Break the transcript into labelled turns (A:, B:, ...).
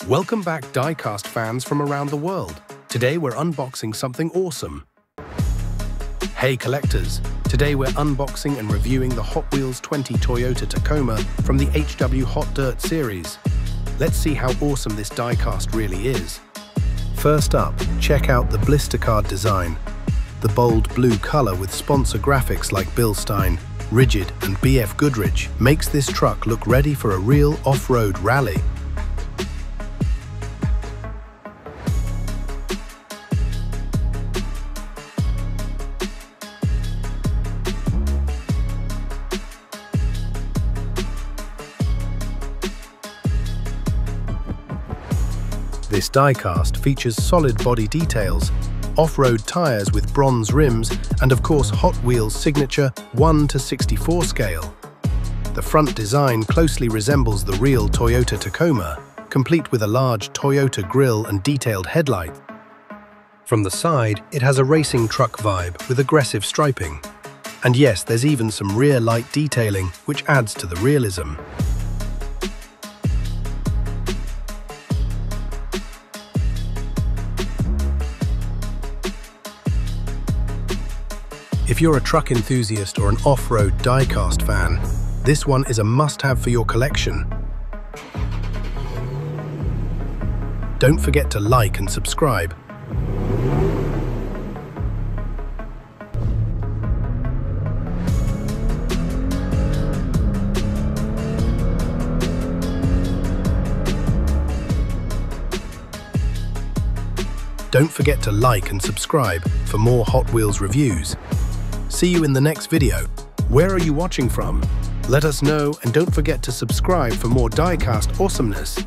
A: Welcome back, Diecast fans from around the world. Today we're unboxing something awesome. Hey collectors, today we're unboxing and reviewing the Hot Wheels 20 Toyota Tacoma from the HW Hot Dirt series. Let's see how awesome this diecast really is. First up, check out the blister card design. The bold blue color with sponsor graphics like Bilstein, Rigid and BF Goodrich makes this truck look ready for a real off-road rally. This diecast features solid body details, off-road tires with bronze rims, and of course Hot Wheels' signature 1:64 scale. The front design closely resembles the real Toyota Tacoma, complete with a large Toyota grille and detailed headlight. From the side, it has a racing truck vibe with aggressive striping. And yes, there's even some rear light detailing, which adds to the realism. If you're a truck enthusiast or an off-road diecast fan, this one is a must-have for your collection. Don't forget to like and subscribe. Don't forget to like and subscribe for more Hot Wheels reviews. See you in the next video. Where are you watching from? Let us know, and don't forget to subscribe for more diecast awesomeness.